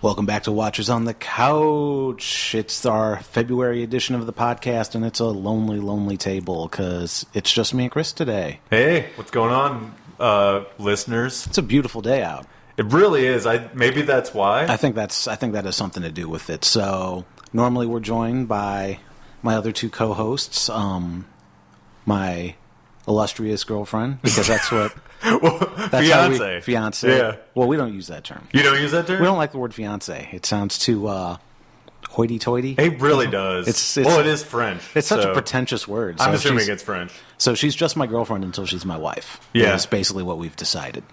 Welcome back to Watchers on the Couch. It's our February edition of the podcast, and it's a lonely, lonely table because it's just me and Chris today. Hey, what's going on, listeners? It's a beautiful day out. It really is. Maybe that's why. I think that has something to do with it. So normally we're joined by my other two co-hosts, my illustrious girlfriend, because that's what. That's fiance. Fiance. Yeah. Well, we don't use that term. You don't use that term? We don't like the word fiance. It sounds too hoity-toity. It really does. It is French. It's such a pretentious word. I'm assuming it's French. So she's just my girlfriend until she's my wife. Yeah. That's basically what we've decided.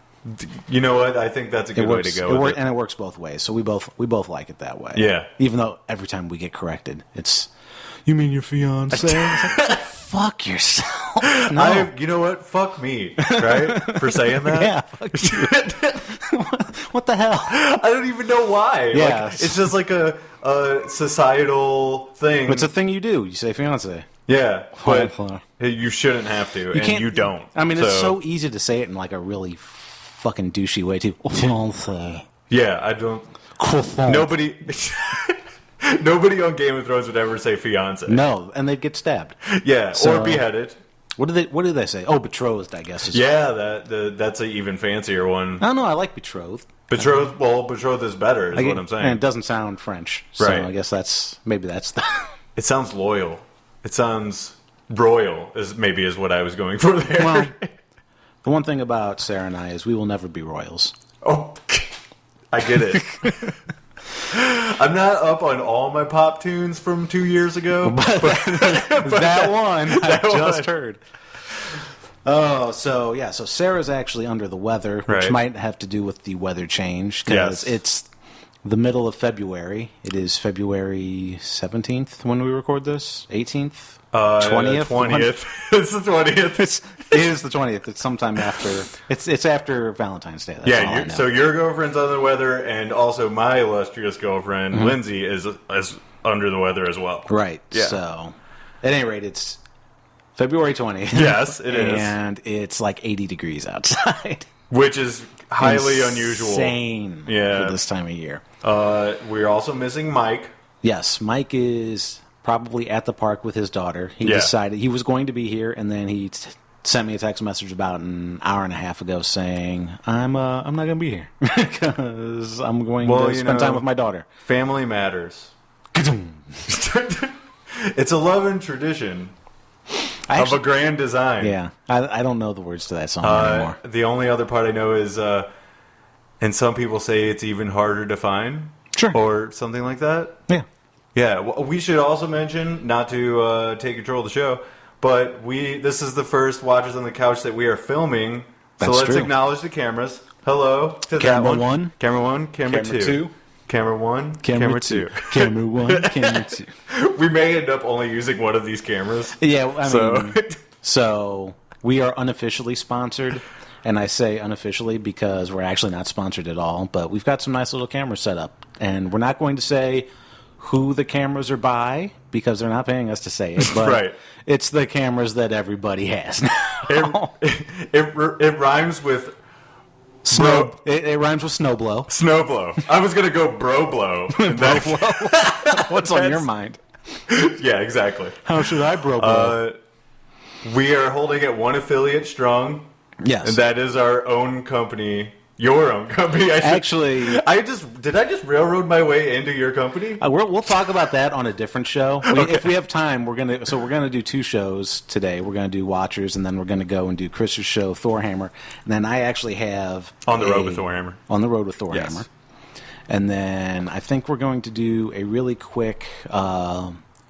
You know what? I think that's a good way to go with it. And it works both ways. So we both like it that way. Yeah. Even though every time we get corrected, it's, you mean your fiance? Fuck yourself. No. You know what? Fuck me, right? For saying that? Yeah, fuck you. What the hell? I don't even know why. Yeah. Like, it's just like a societal thing. It's a thing you do. You say fiance. Yeah, but Well, you shouldn't have to, and you don't. I mean, it's so easy to say it in like a really fucking douchey way, too. Fiance. Yeah, I don't... Nobody on Game of Thrones would ever say fiance. No, and they'd get stabbed. Yeah, or beheaded. What do they say? Oh, betrothed, I guess. That's an even fancier one. I don't know. I like betrothed. Betrothed is better, is what I'm saying. And it doesn't sound French, so right. I guess that's the... It sounds loyal. It sounds broil, is what I was going for there. Well, the one thing about Sarah and I is we will never be royals. Oh, I get it. I'm not up on all my pop tunes from 2 years ago. but that one I just heard. Oh, so Sarah's actually under the weather, which might have to do with the weather change, because it's the middle of February. It is February 17th when we record this? 18th? 20th? 20th. It's the 20th. It is the 20th. It's sometime after. It's after Valentine's Day. That's all I know. So your girlfriend's under the weather, and also my illustrious girlfriend, Lindsay, is under the weather as well. Right. Yeah. So, at any rate, it's February 20th. Yes, it is. And it's like 80 degrees outside. Which is highly unusual. Insane for this time of year. We're also missing Mike. Yes, Mike is probably at the park with his daughter. He decided he was going to be here, and then he sent me a text message about an hour and a half ago saying, I'm not going to be here because I'm going to spend time with my daughter. Family matters. It's a love and tradition of a grand design. Yeah, I don't know the words to that song anymore. The only other part I know is, and some people say it's even harder to find. Sure. Or something like that. Yeah. Yeah, we should also mention, not to take control of the show, but this is the first Watchers on the Couch that we are filming. So let's acknowledge the cameras. Hello to Camera that one. one. Camera one. Camera two. Camera one. Camera two. Camera one. Camera two. We may end up only using one of these cameras. Yeah, I mean, so we are unofficially sponsored. And I say unofficially because we're actually not sponsored at all. But we've got some nice little cameras set up. And we're not going to say who the cameras are by because they're not paying us to say it. But it's the cameras that everybody has now. It rhymes with... It rhymes with snowblow. Snowblow. I was going to go bro-blow. Bro-blow. What's on your mind? Yeah, exactly. How should I bro-blow? We are holding it one affiliate strong. Yes. And that is our own company. Your own company. Did I just railroad my way into your company? We'll talk about that on a different show. If we have time, we're gonna do two shows today. We're gonna do Watchers, and then we're gonna go and do Chris's show, Thorhammer. And then I actually have On the Road with Thorhammer. On the Road with Thorhammer. Yes. And then I think we're going to do a really quick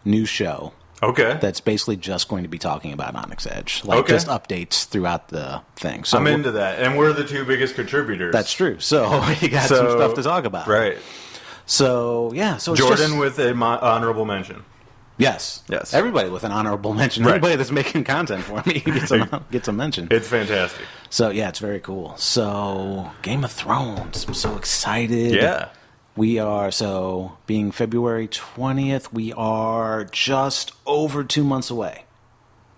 new show. Okay. That's basically just going to be talking about Onyx Edge. Just updates throughout the thing. So I'm into that. And we're the two biggest contributors. That's true. So you got some stuff to talk about. Right. So, yeah. So Jordan with an honorable mention. Yes. Everybody with an honorable mention. Right. Everybody that's making content for me gets a mention. It's fantastic. So, yeah, it's very cool. So, Game of Thrones. I'm so excited. Yeah. We are, being February 20th, we are just over 2 months away.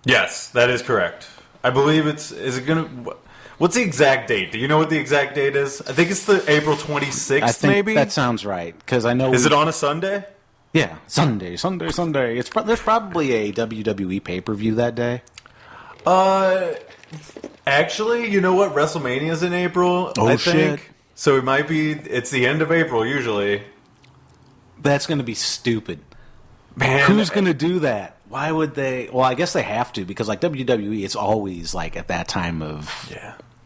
Yes, that is correct. I believe is it going to... What's the exact date? Do you know what the exact date is? I think it's the April 26th, I think maybe? that sounds right, because I know... Is it on a Sunday? Yeah, Sunday. There's probably a WWE pay-per-view that day. Actually, you know what? WrestleMania's in April, I think. Shit. So it might be... It's the end of April, usually. That's going to be stupid. Man. Who's going to do that? Why would they... Well, I guess they have to, because like WWE, it's always like at that time of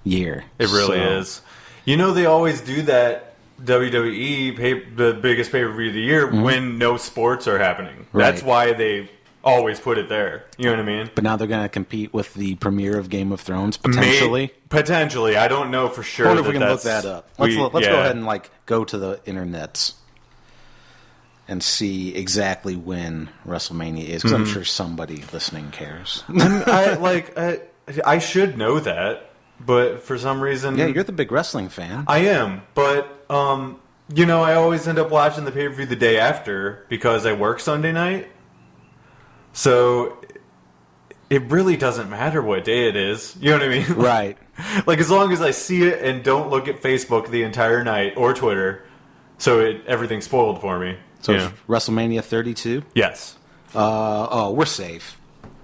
year. It really is. You know, they always do that WWE, the biggest pay-per-view of the year, when no sports are happening. Right. That's why they always put it there. You know what I mean? But now they're going to compete with the premiere of Game of Thrones, potentially. Potentially. I don't know for sure. I wonder if we can look that up. Let's go ahead and go to the internets and see exactly when WrestleMania is, because I'm sure somebody listening cares. I should know that, but for some reason... Yeah, you're the big wrestling fan. I am, but, you know, I always end up watching the pay-per-view the day after because I work Sunday night. So it really doesn't matter what day it is. You know what I mean? Right. Like, as long as I see it and don't look at Facebook the entire night or Twitter, so everything's spoiled for me. So it's WrestleMania 32? Yes. We're safe.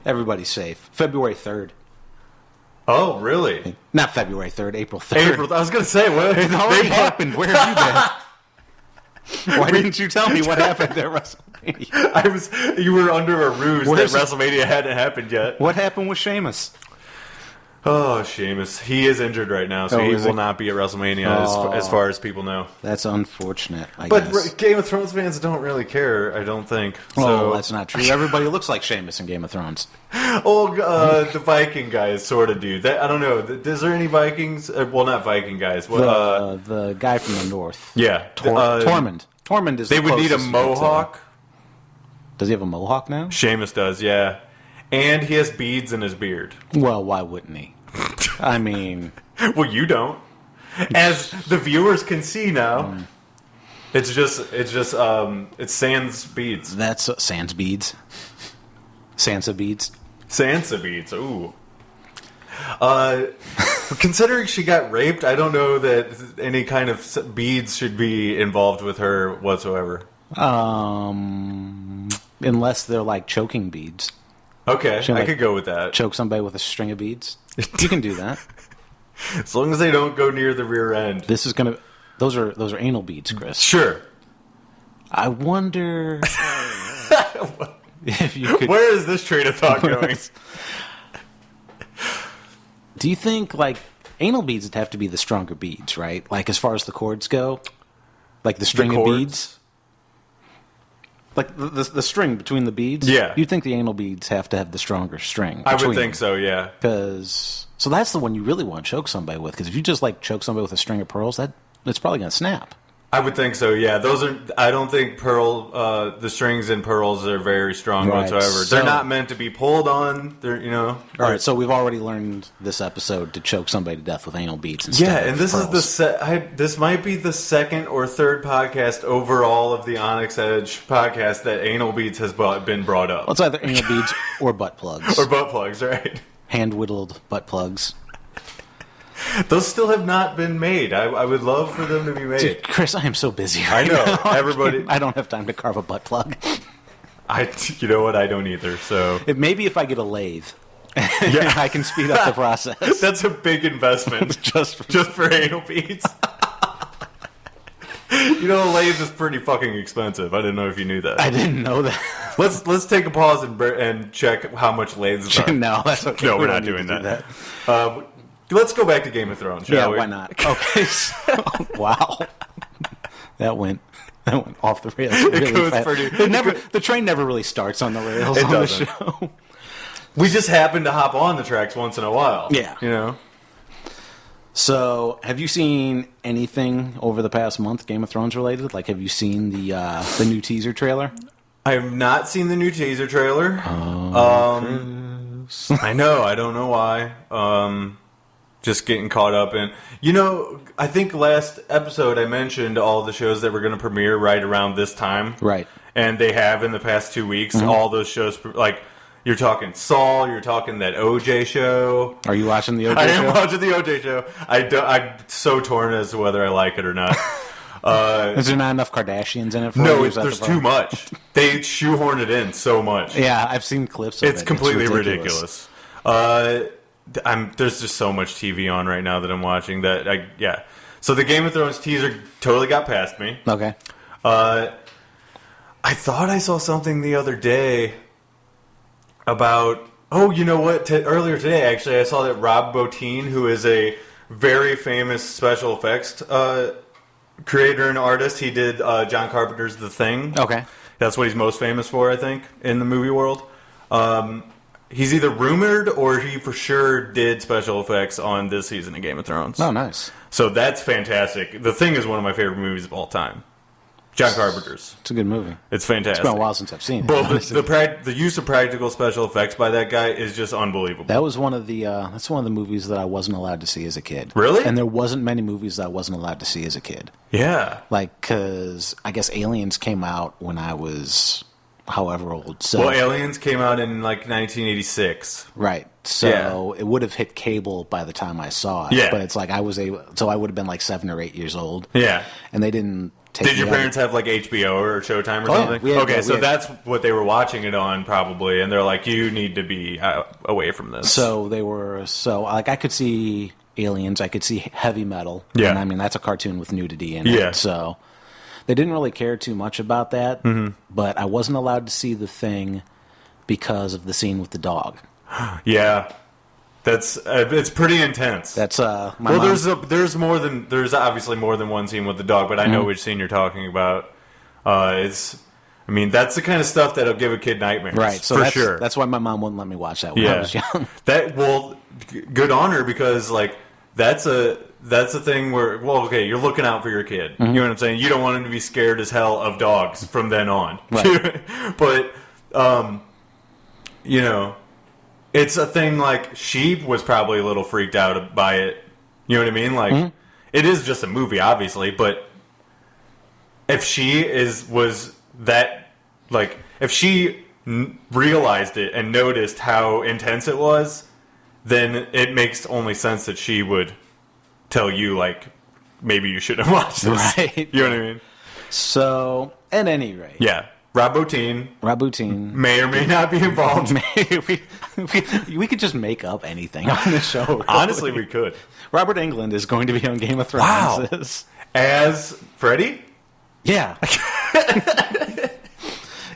Everybody's safe. February 3rd. Oh, really? Not February 3rd, April 3rd. I was going to say, what? It already happened. Where have you been? Why didn't you tell me what happened at WrestleMania? You were under a ruse that WrestleMania hadn't happened yet. What happened with Sheamus? Oh, Sheamus. He is injured right now, so he will not be at WrestleMania as far as people know. That's unfortunate, I guess. But Game of Thrones fans don't really care, I don't think. Oh, that's not true. Everybody looks like Sheamus in Game of Thrones. The Viking guys sort of do. I don't know. Is there any Vikings? Well, not Viking guys. The guy from the north. Yeah. Tormund. Tormund is the They would need a mohawk. Does he have a mohawk now? Sheamus does, yeah. And he has beads in his beard. Well, why wouldn't he? I mean... Well, you don't. As the viewers can see now, it's sans beads. That's sans beads. Sansa beads. Sansa beads, ooh. Considering she got raped, I don't know that any kind of beads should be involved with her whatsoever. Unless they're like choking beads. Okay, I could go with that. Choke somebody with a string of beads. You can do that. As long as they don't go near the rear end. Those are anal beads, Chris. Sure. I wonder if you could... Where is this train of thought going? Do you think, like, anal beads would have to be the stronger beads, right? Like, as far as the cords go? Like, the string of beads? Like, the string between the beads? Yeah. You'd think the anal beads have to have the stronger string. I would think so, yeah. So that's the one you really want to choke somebody with, because if you just, like, choke somebody with a string of pearls, it's probably going to snap. I would think so, yeah. I don't think the strings and pearls are very strong whatsoever. They're not meant to be pulled on. All right, so we've already learned this episode to choke somebody to death with anal beads instead of and this pearls. this might be the second or third podcast overall of the Onyx Edge podcast that anal beads has been brought up. Well, it's either anal beads or butt plugs. Or butt plugs, right. Hand-whittled butt plugs. Those still have not been made. I would love for them to be made. Dude, Chris, I am so busy right now. I know. Everybody. I don't have time to carve a butt plug. You know what? I don't either. So maybe if I get a lathe, I can speed up the process. That's a big investment. just for anal beads. You know, a lathe is pretty fucking expensive. I didn't know if you knew that. I didn't know that. Let's take a pause and check how much lathes are. No, that's okay. No, we're not doing that. Let's go back to Game of Thrones, shall we? Yeah, why not? Okay. Wow. That went off the rails really fast. The train never really starts on the rails on the show. We just happen to hop on the tracks once in a while. Yeah. You know? So, have you seen anything over the past month Game of Thrones related? Like, have you seen the new teaser trailer? I have not seen the new teaser trailer. I know. I don't know why. Just getting caught up in... You know, I think last episode I mentioned all the shows that were going to premiere right around this time. Right. And they have in the past 2 weeks. All those shows... Like, You're talking Saul. You're talking that OJ show. Are you watching the OJ I show? am watching the OJ show. I'm so torn as to whether I like it or not. Is there not enough Kardashians in it? For No, you? there's too much. They shoehorn it in so much. Yeah, I've seen clips of it. It's completely ridiculous. There's just so much TV on right now that I'm watching that So the Game of Thrones teaser totally got past me. Okay. I thought I saw something the other day about... Oh, you know what? Earlier today, actually, I saw that Rob Bottin, who is a very famous special effects creator and artist, he did John Carpenter's The Thing. Okay. That's what he's most famous for, I think, in the movie world. He's either rumored or he for sure did special effects on this season of Game of Thrones. Oh, nice. So that's fantastic. The Thing is one of my favorite movies of all time. John Carpenter's. It's a good movie. It's fantastic. It's been a while since I've seen it. But the use of practical special effects by that guy is just unbelievable. That was one of the that's one of the movies that I wasn't allowed to see as a kid. Really? And there wasn't many movies that I wasn't allowed to see as a kid. Yeah. Like, because I guess Aliens came out when I was however old. So, Well, Aliens came out in like 1986. right. So it would have hit cable by the time I saw it. Yeah. But it's like I was able, so I would have been like 7 or 8 years old. Yeah. And they didn't take Did your me out. parents have like HBO or Showtime or Oh, yeah. something? We had- Okay, we so had- that's what they were watching it on probably, and they're like, you need to be away from this. So they were, so like I could see Aliens, I could see Heavy Metal. Yeah. And I mean, that's a cartoon with nudity in Yeah. it. So they didn't really care too much about that. Mm-hmm. But I wasn't allowed to see The Thing because of the scene with the dog. Yeah. That's it's pretty intense. That's my well, mom. there's obviously more than one scene with the dog, but I know which scene you're talking about. That's the kind of stuff that'll give a kid nightmares, Right, so for that's, sure. That's why my mom wouldn't let me watch that when I was young. Good on her, because like that's a thing where you're looking out for your kid. Mm-hmm. You know what I'm saying? You don't want him to be scared as hell of dogs from then on. Right. But it's a thing like she was probably a little freaked out by it. You know what I mean? Like it is just a movie, obviously, but if she realized it and noticed how intense it was, then it makes only sense that she would tell you, like, maybe you shouldn't have watched this. Right. You know what I mean? So, at any rate. Yeah. Rob Bottin may or may not be involved. we could just make up anything on the show. Really. Honestly, we could. Robert Englund is going to be on Game of Thrones. Wow. As Freddy? Yeah.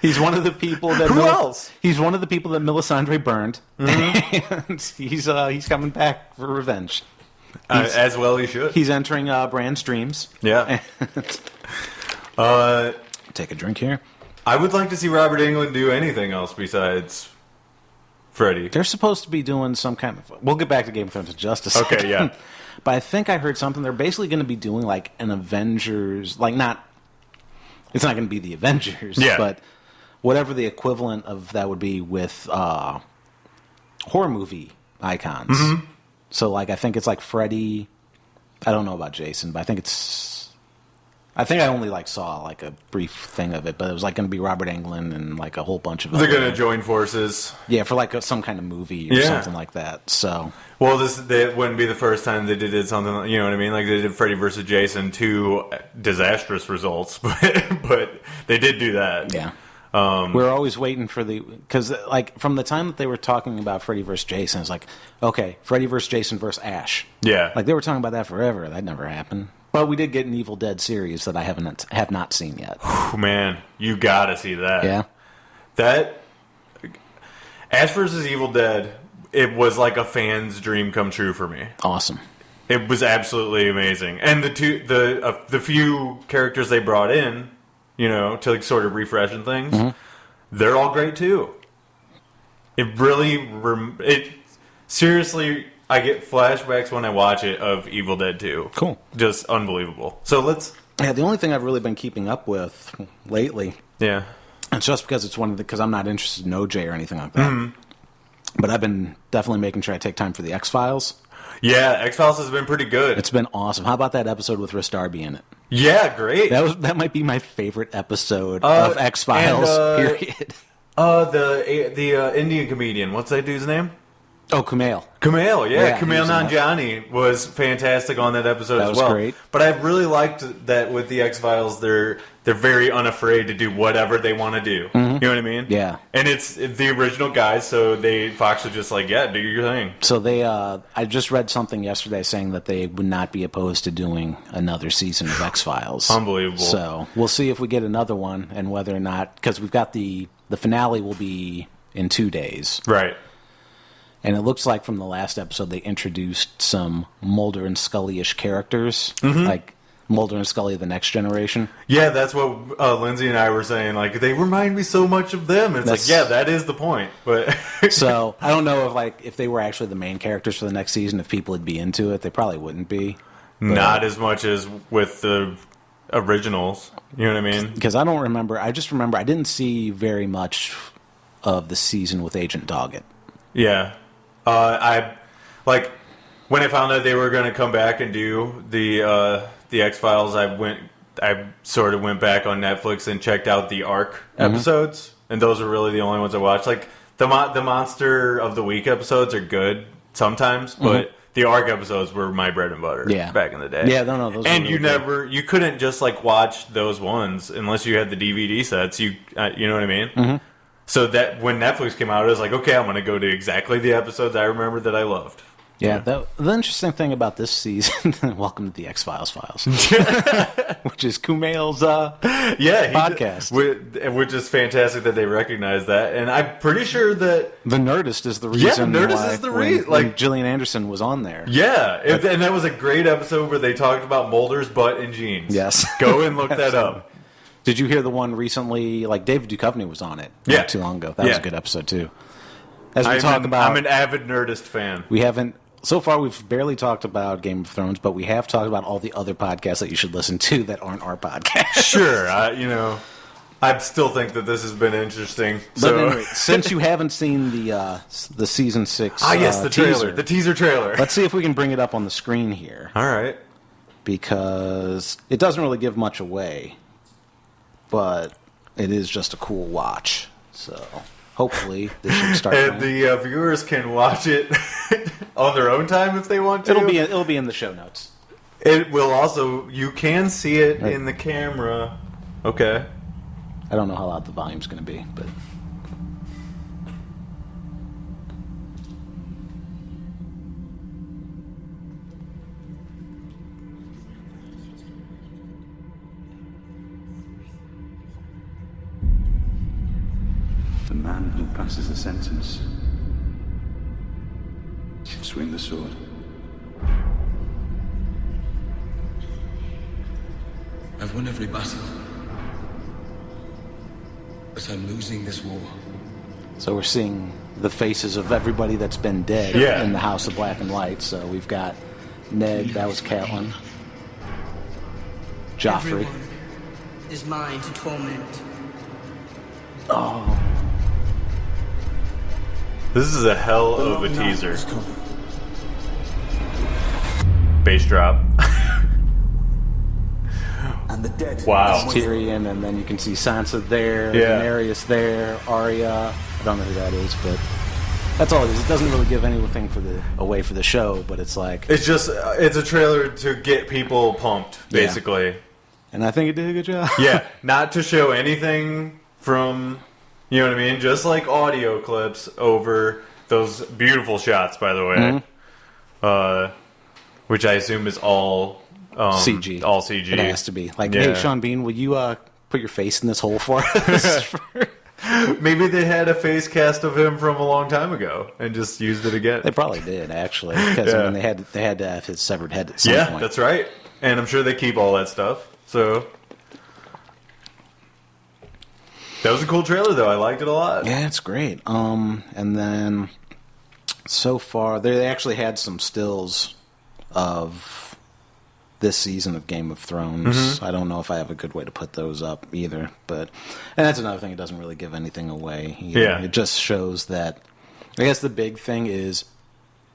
He's one of the people that... Who else? He's one of the people that Melisandre burned. Mm-hmm. And he's coming back for revenge. As well he should. He's entering Bran's dreams. Yeah. Take a drink here. I would like to see Robert Englund do anything else besides Freddy. They're supposed to be doing some kind of... We'll get back to Game of Thrones in just a second. Okay, yeah. But I think I heard something. They're basically going to be doing like an Avengers... Like not... It's not going to be the Avengers. Yeah. But whatever the equivalent of that would be with horror movie icons. Mm-hmm. So like I think it's like Freddy... I don't know about Jason, but I think it's... I think I only like saw like a brief thing of it, but it was like going to be Robert Englund and like a whole bunch of. They're going to join forces. Yeah, for like some kind of movie or something like that. So. Well, that wouldn't be the first time they did something. You know what I mean? Like they did Freddy vs. Jason, 2 disastrous results, but they did do that. Yeah. We're always waiting for because like from the time that they were talking about Freddy vs. Jason, it's like okay, Freddy vs. Jason vs. Ash. Yeah. Like they were talking about that forever. That never happened. But we did get an Evil Dead series that I have not seen yet. Oh, man, you gotta see that. Yeah. That Ash vs. Evil Dead, it was like a fan's dream come true for me. Awesome. It was absolutely amazing, and the few characters they brought in, you know, to like sort of refresh and things, they're all great too. It really, seriously. I get flashbacks when I watch it of Evil Dead 2. Cool. Just unbelievable. So Yeah, the only thing I've really been keeping up with lately. Yeah. It's just because it's because I'm not interested in OJ or anything like that. Mm-hmm. But I've been definitely making sure I take time for the X-Files. Yeah, X-Files has been pretty good. It's been awesome. How about that episode with Rhys Darby in it? Yeah, great. That might be my favorite episode of X-Files, period. The Indian comedian. What's that dude's name? Oh, Kumail. Kumail, Yeah, Kumail he was in that. Nanjiani was fantastic on that episode That as was well. great. But I really liked that with the X-Files, they're very unafraid to do whatever they want to do. You know what I mean? Yeah. And it's the original guys, so Fox was just like, yeah, do your thing. So I just read something yesterday saying that they would not be opposed to doing another season of X-Files. Unbelievable. So we'll see if we get another one and whether or not, because we've got the finale will be in 2 days. Right. And it looks like from the last episode they introduced some Mulder and Scully-ish characters, like Mulder and Scully of the Next Generation. Yeah, that's what Lindsay and I were saying. Like, they remind me so much of them. And it's like, yeah, that is the point. But So I don't know if they were actually the main characters for the next season, if people would be into it. They probably wouldn't be. Not as much as with the originals. You know what I mean? Because I don't remember. I just remember I didn't see very much of the season with Agent Doggett. Yeah. I like when I found out they were going to come back and do the X-Files. I sort of went back on Netflix and checked out the Ark episodes, and those are really the only ones I watched. Like the Monster of the Week episodes are good sometimes, but the Ark episodes were my bread and butter. Yeah. Back in the day. Yeah, no, those. And were you really you couldn't just like watch those ones unless you had the DVD sets. You know what I mean? So that when Netflix came out, it was like, okay, I'm going to go to exactly the episodes I remember that I loved. Yeah, the interesting thing about this season, welcome to the X-Files files, which is Kumail's podcast. Which is fantastic that they recognize that. And I'm pretty sure that The Nerdist is the reason Nerdist is the reason. when Like, Gillian Anderson was on there. yeah. And that was a great episode where they talked about Mulder's butt and jeans. Yes. Go and look that up. Did you hear the one recently, like David Duchovny was on it not too long ago. That was a good episode too. As we talk about, I'm an avid Nerdist fan. we haven't, so far we've barely talked about Game of Thrones, but we have talked about all the other podcasts that you should listen to that aren't our podcast. Sure. I still think that this has been interesting. But So, anyway, since you haven't seen the season 6 the trailer. The teaser trailer. let's see if we can bring it up on the screen here, All right. because it doesn't really give much away, but it is just a cool watch. So hopefully this should start. And playing. the viewers can watch it on their own time if they want to. It'll be in the show notes. It will also. You can see it in the camera. Okay. I don't know how loud the volume's going to be, but The man who passes the sentence should swing the sword. I've won every battle, but I'm losing this war. so we're seeing the faces of everybody that's been dead in the House of Black and White. So we've got Ned, that was Catelyn, Joffrey. Everyone is mine to torment. Oh, This is a hell of a teaser. Bass drop. And the dead. Wow. Tyrion, and then you can see Sansa there, Yeah. Daenerys there, Arya. I don't know who that is, but that's all it is. It doesn't really give anything away for the show, but it's like, It's just it's a trailer to get people pumped, basically. and I think it did a good job. Yeah, not to show anything from, you know what I mean? Just like audio clips over those beautiful shots, by the way. Which I assume is all CG. All CG. It has to be. Like, Yeah. hey, Sean Bean, will you put your face in this hole for us? Maybe they had a face cast of him from a long time ago and just used it again. They probably did, actually, because I Yeah. mean, they had to have his severed head at some point. That's right. And I'm sure they keep all that stuff. So that was a cool trailer, though. I liked it a lot. Yeah, it's great. And then so far, they actually had some stills of this season of Game of Thrones. I don't know if I have a good way to put those up either, and that's another thing. It doesn't really give anything away. Either. Yeah. It just shows that. I guess the big thing is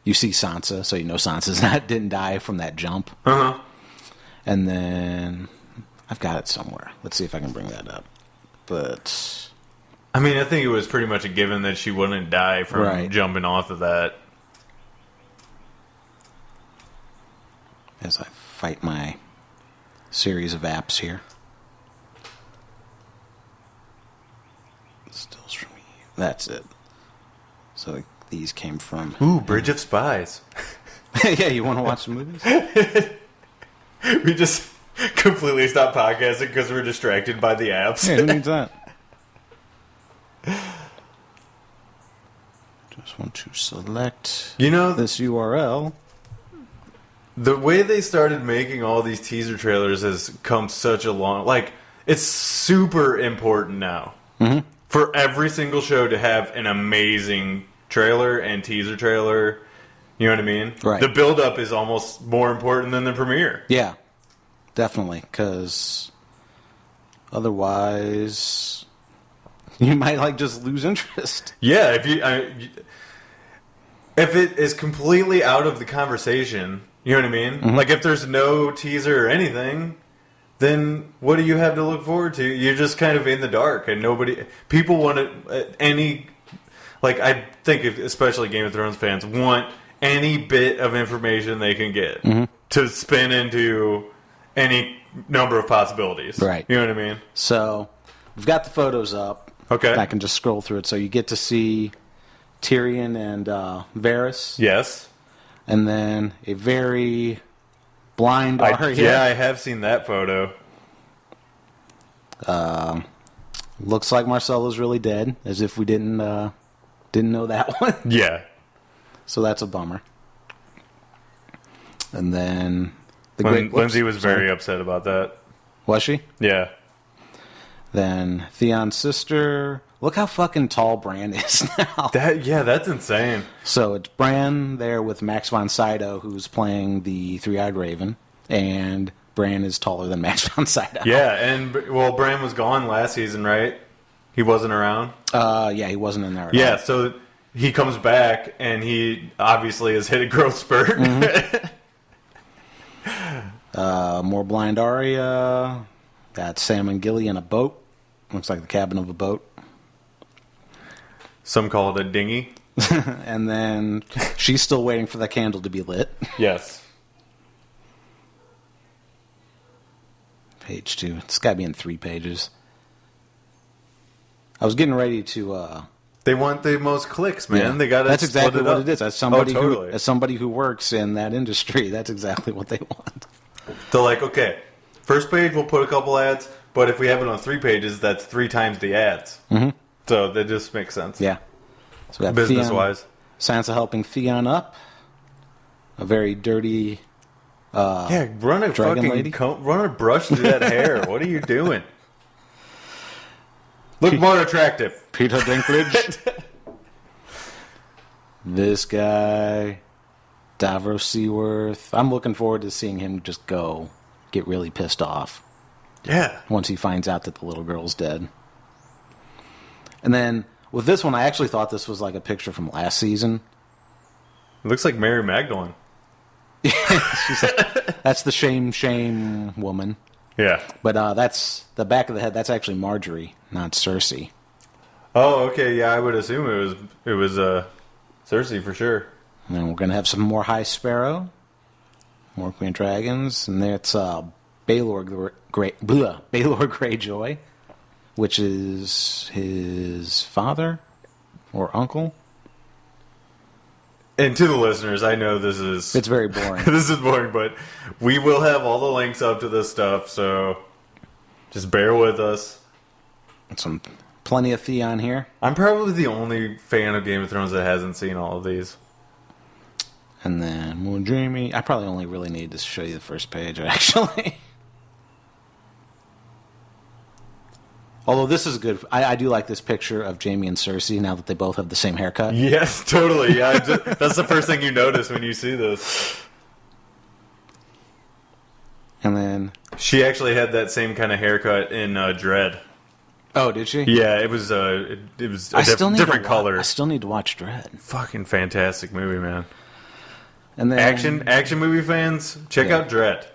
you see Sansa, so you know Sansa's didn't die from that jump. And then I've got it somewhere. Let's see if I can bring that up. But I mean, I think it was pretty much a given that she wouldn't die from jumping off of that. As I fight my series of apps here. Stills from you. That's it. So these came from... Ooh, Bridge of Spies. Yeah, you want to watch some movies? We just completely stopped podcasting because we're distracted by the apps. Yeah, who needs that? Just want to select this URL. The way they started making all these teaser trailers has come such a long... Like, it's super important now. Mm-hmm. For every single show to have an amazing trailer and teaser trailer. You know what I mean? Right. The build-up is almost more important than the premiere. Yeah, definitely. Because otherwise, you might just lose interest. Yeah, if it is completely out of the conversation, you know what I mean? Mm-hmm. Like, if there's no teaser or anything, then what do you have to look forward to? You're just kind of in the dark, and people want I think especially Game of Thrones fans want any bit of information they can get to spin into any number of possibilities. Right. You know what I mean? So, we've got the photos up. Okay. I can just scroll through it. So you get to see Tyrion and Varys. Yes. And then a very blind Arya. Yeah, I have seen that photo. Looks like Marcella's really dead, as if we didn't know that one. Yeah. So that's a bummer. And then Lindsay was very upset about that. Was she? Yeah. Then Theon's sister. Look how fucking tall Bran is now. That's insane. So it's Bran there with Max von Sydow, who's playing the Three-Eyed Raven, and Bran is taller than Max von Sydow. Yeah, and Bran was gone last season, right? He wasn't around. Yeah, he wasn't in there at Yeah, all. so he comes back, and he obviously has hit a growth spurt. More blind Arya. Got Sam and Gilly in a boat. Looks like the cabin of a boat. Some call it a dinghy. And then she's still waiting for the candle to be lit. Yes. Page 2. It's got to be in 3 pages. I was getting ready to... They want the most clicks, man. Yeah, They got to That's exactly what up. it is. As somebody, totally. as somebody who works in that industry, that's exactly what they want. They're like, okay, first page we'll put a couple ads, but if we have it on 3 pages, that's 3 times the ads. Mm-hmm. So that just makes sense. Yeah. So we got Business-wise. Sansa helping Theon up. A very dirty run a dragon fucking lady. run a brush through that hair. What are you doing? Look more attractive. Peter Dinklage. This guy. Davros Seaworth. I'm looking forward to seeing him just get really pissed off. Yeah. Once he finds out that the little girl's dead. And then, with this one, I actually thought this was like a picture from last season. It looks like Mary Magdalene. That's the shame woman. Yeah. But that's the back of the head. That's actually Marjorie, not Cersei. Oh, okay. Yeah, I would assume it was Cersei for sure. And then we're going to have some more High Sparrow. More Queen Dragons. And that's Baelor Greyjoy, which is his father or uncle. And to the listeners, I know it's very boring. This is boring, but we will have all the links up to this stuff, so just bear with us. Plenty of Theon here. I'm probably the only fan of Game of Thrones that hasn't seen all of these. And then more Jamie. I probably only really need to show you the first page, actually. Although this is good. I do like this picture of Jamie and Cersei now that they both have the same haircut. Yes, totally. Yeah, that's the first thing you notice when you see this. And then she actually had that same kind of haircut in Dread. Oh, did she? Yeah, it was a different color. I still need to watch Dread. Fucking fantastic movie, man. And then action movie fans, check out Dread.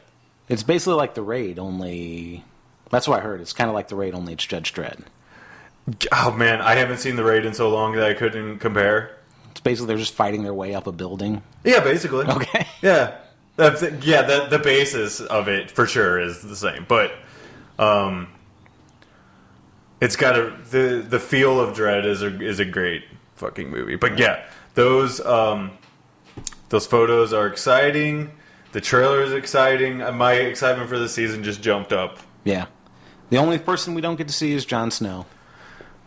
It's basically like The Raid, only... That's what I heard. It's kind of like The Raid, only it's Judge Dredd. Oh man, I haven't seen the raid in so long that I couldn't compare. It's basically they're just fighting their way up a building. Yeah, basically. Okay. Yeah, the basis of it for sure is the same, but it's got the feel of Dread is a great fucking movie. But yeah, those photos are exciting. The trailer is exciting. My excitement for the season just jumped up. Yeah. The only person we don't get to see is Jon Snow.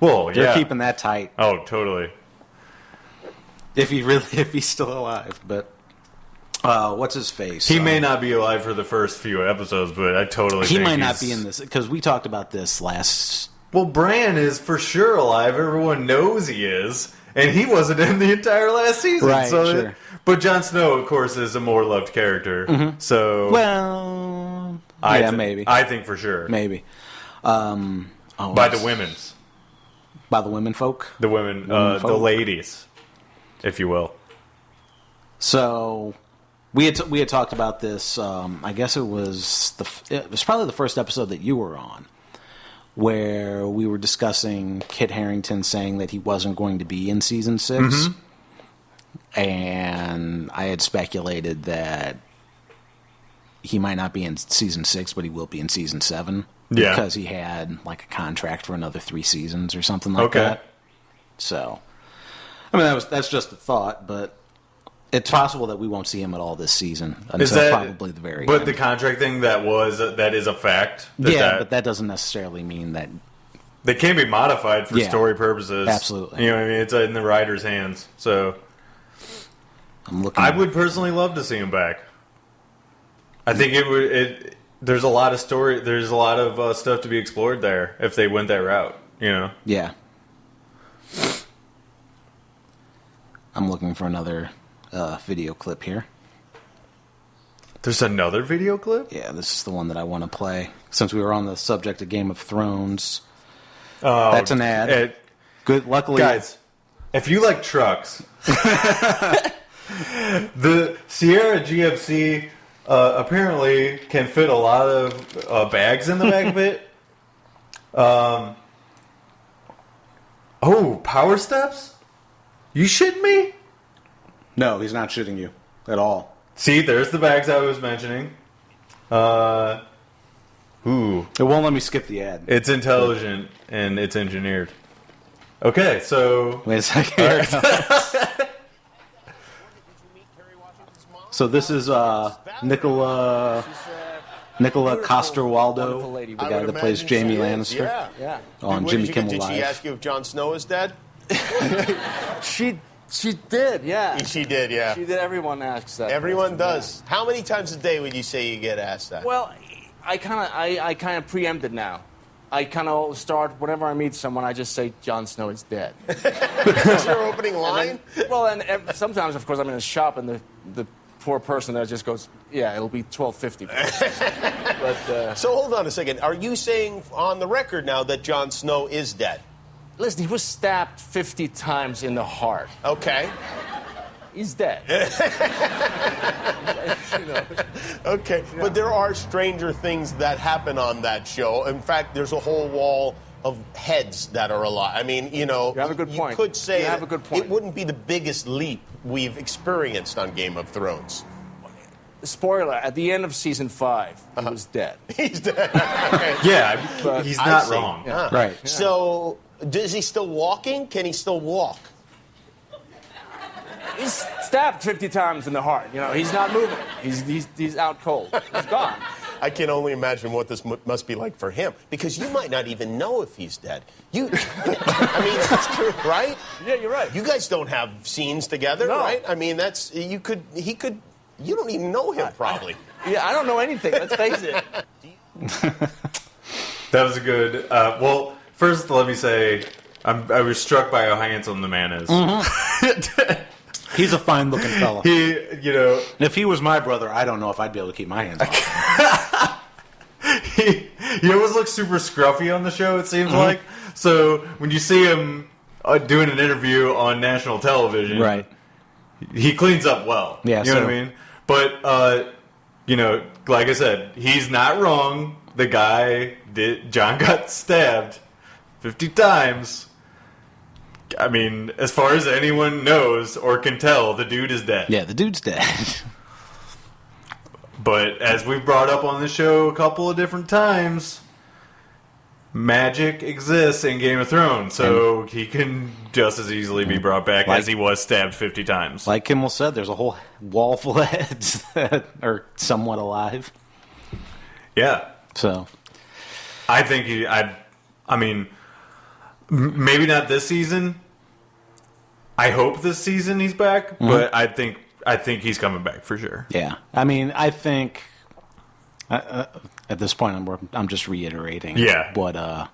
Well, They're keeping that tight. Oh, totally. If he's still alive, but what's his face? He may not be alive for the first few episodes, but I totally think might not be in this because we talked about this last. Well, Bran is for sure alive. Everyone knows he is, and he wasn't in the entire last season. Right, sure. But Jon Snow, of course, is a more loved character. So, Well, maybe. I think for sure. Maybe. By the women's. By the women folk? The women, folk. the ladies, if you will. So we had talked about this. I guess it was probably the first episode that you were on, where we were discussing Kit Harington saying that he wasn't going to be in season 6, and I had speculated that he might not be in season 6, but he will be in season 7. Yeah. Because he had like a contract for another 3 seasons or something like that. So, I mean, that's just a thought, but it's possible that we won't see him at all this season until probably the very end. But the contract thing that is a fact. But that doesn't necessarily mean that they can be modified for story purposes. Absolutely. You know what I mean? It's in the writer's hands. So I would personally love to see him back. I think it would. There's a lot of story. There's a lot of stuff to be explored there if they went that route. You know. Yeah. I'm looking for another video clip here. There's another video clip? Yeah, this is the one that I want to play. Since we were on the subject of Game of Thrones. That's an ad. Good. Luckily, guys, if you like trucks, the Sierra GFC apparently can fit a lot of bags in the back of it. Power steps? You shitting me? No, he's not shitting you at all. See, there's the bags I was mentioning. It won't let me skip the ad. It's intelligent and it's engineered. Okay, so wait a second. So this is Nikolaj Coster-Waldau, the guy that plays Jaime Lannister on Jimmy Kimmel Live. Did she ask you if Jon Snow is dead? She did, yeah. She did, yeah. She did. Everyone asks that. Everyone does. Yeah. How many times a day would you say you get asked that? Well, I kind of preempt it now. I kind of start whenever I meet someone. I just say Jon Snow is dead. That's your opening line. And sometimes, of course, I'm in a shop and the poor person there just goes, "Yeah, it'll be $12.50." But so hold on a second. Are you saying on the record now that Jon Snow is dead? Listen, he was stabbed 50 times in the heart. Okay. He's dead. Okay, yeah. But there are stranger things that happen on that show. In fact, there's a whole wall of heads that are alive. I mean, you have a good point. You could say you have a good point. It wouldn't be the biggest leap we've experienced on Game of Thrones. Spoiler, at the end of season 5, he was dead. He's dead. Yeah, he's not wrong. Yeah. Right. Yeah. So, is he still walking? Can he still walk? He's stabbed 50 times in the heart. He's not moving. He's out cold. He's gone. I can only imagine what this must be like for him, because you might not even know if he's dead. I mean, that's true, right? Yeah, you're right. You guys don't have scenes together, right? I mean, he could. You don't even know him, probably. Yeah, I don't know anything. Let's face it. That was a good. Well, first, let me say, I was struck by how handsome the man is. Mm-hmm. He's a fine-looking fella. If he was my brother, I don't know if I'd be able to keep my hands off him. He always looks super scruffy on the show, it seems like. So when you see him doing an interview on national television, right, he cleans up well. Yeah, you know what I mean? But, like I said, he's not wrong. The guy John got stabbed 50 times. I mean, as far as anyone knows or can tell, the dude is dead. Yeah, the dude's dead. But as we've brought up on the show a couple of different times, magic exists in Game of Thrones, so he can just as easily be brought back as he was stabbed 50 times. Like Kimmel said, there's a whole wall full of heads that are somewhat alive. Yeah. So, I think I mean, maybe not this season. I hope this season he's back, but I think he's coming back for sure. yeah. I mean, I think at this point I'm just reiterating what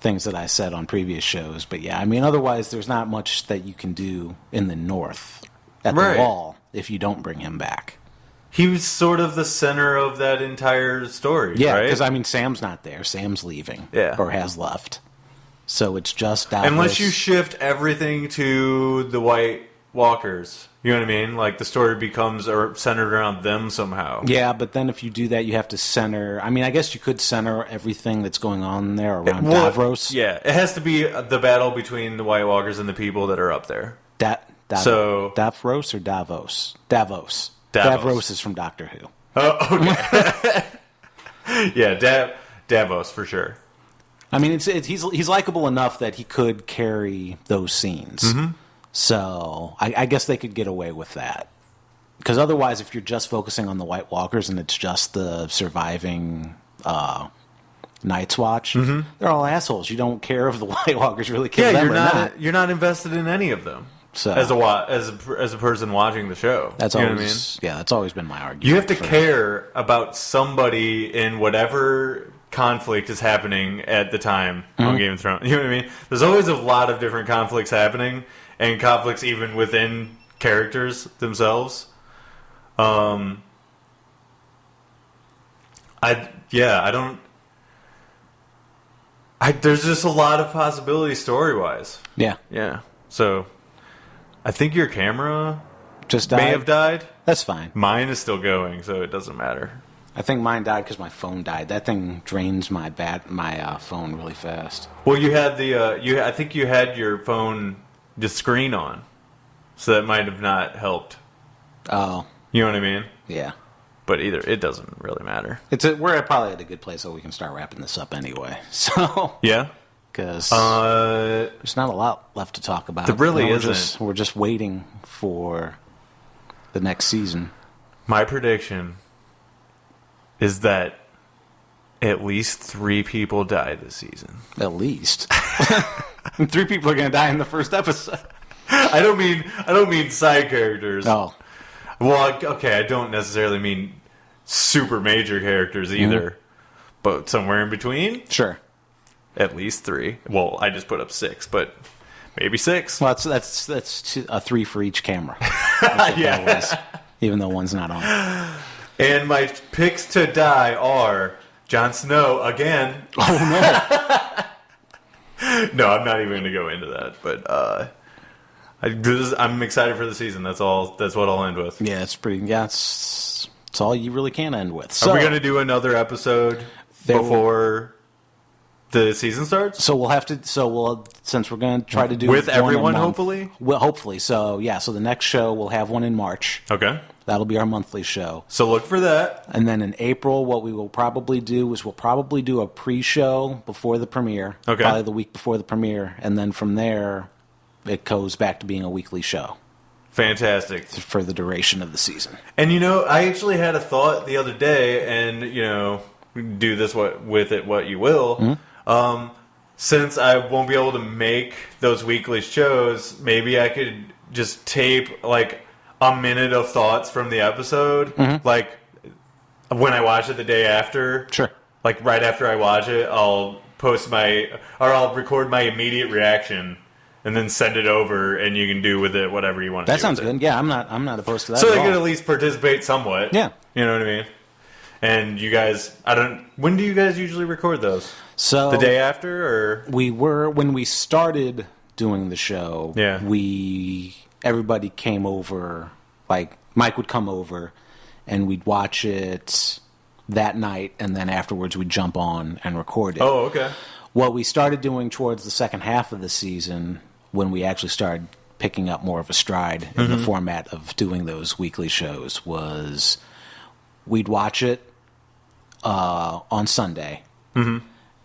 things that I said on previous shows. But yeah, I mean, otherwise there's not much that you can do in the north at the wall if you don't bring him back. He was sort of the center of that entire story, Yeah, right? because I mean, Sam's not there. Sam's leaving, or has left. So it's just Davos. Unless you shift everything to the White Walkers, you know what I mean? Like the story becomes centered around them somehow. Yeah, but then if you do that, you have to center. I mean, I guess you could center everything that's going on there around Davos. Yeah, it has to be the battle between the White Walkers and the people that are up there. Davros or Davos? Davos. Davros is from Doctor Who. Oh, okay. Yeah, Davos for sure. I mean, he's likable enough that he could carry those scenes. Mm-hmm. So I guess they could get away with that. Because otherwise, if you're just focusing on the White Walkers and it's just the surviving Night's Watch, they're all assholes. You don't care if the White Walkers really kill them or not. You're not invested in any of them. So as a person watching the show, that's you always know what I mean? That's always been my argument. You have to care about somebody in whatever conflict is happening at the time on Game of Thrones. You know what I mean? There's always a lot of different conflicts happening, and conflicts even within characters themselves. There's just a lot of possibilities story-wise. Yeah. Yeah. So, I think your camera just died. May have died. That's fine. Mine is still going, so it doesn't matter. I think mine died because my phone died. That thing drains my phone really fast. Well, you had I think you had your phone, the screen on, so that might have not helped. Oh. You know what I mean? Yeah. But it doesn't really matter. We're probably at a good place, so we can start wrapping this up anyway. So yeah, because there's not a lot left to talk about. There really isn't. We're just waiting for the next season. My prediction is that at least 3 people die this season. At least 3 people are going to die in the first episode. I don't mean side characters. Oh. Well, okay, I don't necessarily mean super major characters either, but somewhere in between. Sure. At least 3. Well, I just put up 6, but maybe 6. Well, that's 3 for each camera. Yeah. Even though one's not on. And my picks to die are Jon Snow again. Oh no! No, I'm not even going to go into that. But I'm excited for the season. That's all. That's what I'll end with. Yeah, it's pretty. Yeah, it's all you really can end with. So, are we going to do another episode before the season starts? So we'll have to. Since we're going to try to do with everyone, hopefully. Well, hopefully. So yeah. So the next show we'll have one in March. Okay. That'll be our monthly show. So look for that. And then in April, what we will probably do is we'll probably do a pre-show before the premiere. Okay. Probably the week before the premiere, and then from there, it goes back to being a weekly show. Fantastic. For the duration of the season. And I actually had a thought the other day, and do this with it what you will. Mm-hmm. Since I won't be able to make those weekly shows, maybe I could just tape like a minute of thoughts from the episode, like when I watch it the day after. Sure. Like right after I watch it, I'll I'll record my immediate reaction and then send it over, and you can do with it whatever you want to do. That sounds good. Yeah, I'm not opposed to that. So they can at least participate somewhat. Yeah. You know what I mean? And you guys, when do you guys usually record those? So the day after, or when we started doing the show, yeah. Everybody came over, like Mike would come over and we'd watch it that night, and then afterwards we'd jump on and record it. Oh, okay. What we started doing towards the second half of the season, when we actually started picking up more of a stride in the format of doing those weekly shows, was we'd watch it on Sunday.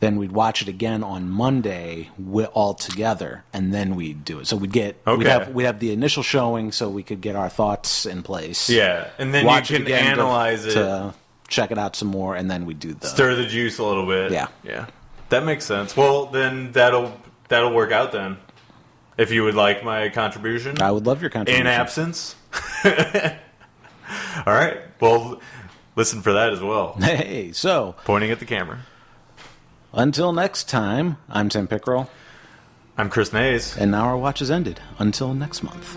Then we'd watch it again on Monday all together, and then we'd do it. So we'd have the initial showing, so we could get our thoughts in place. Yeah, and then watch you it can again analyze it, to check it out some more, and then we do the stir the juice a little bit. Yeah. That makes sense. Well, then that'll work out then. If you would like my contribution, I would love your contribution. In absence. All right. Well, listen for that as well. Hey, so Pointing at the camera. until next time, I'm Tim Pickrell, I'm Chris Nays. and now our watch is ended. Until next month.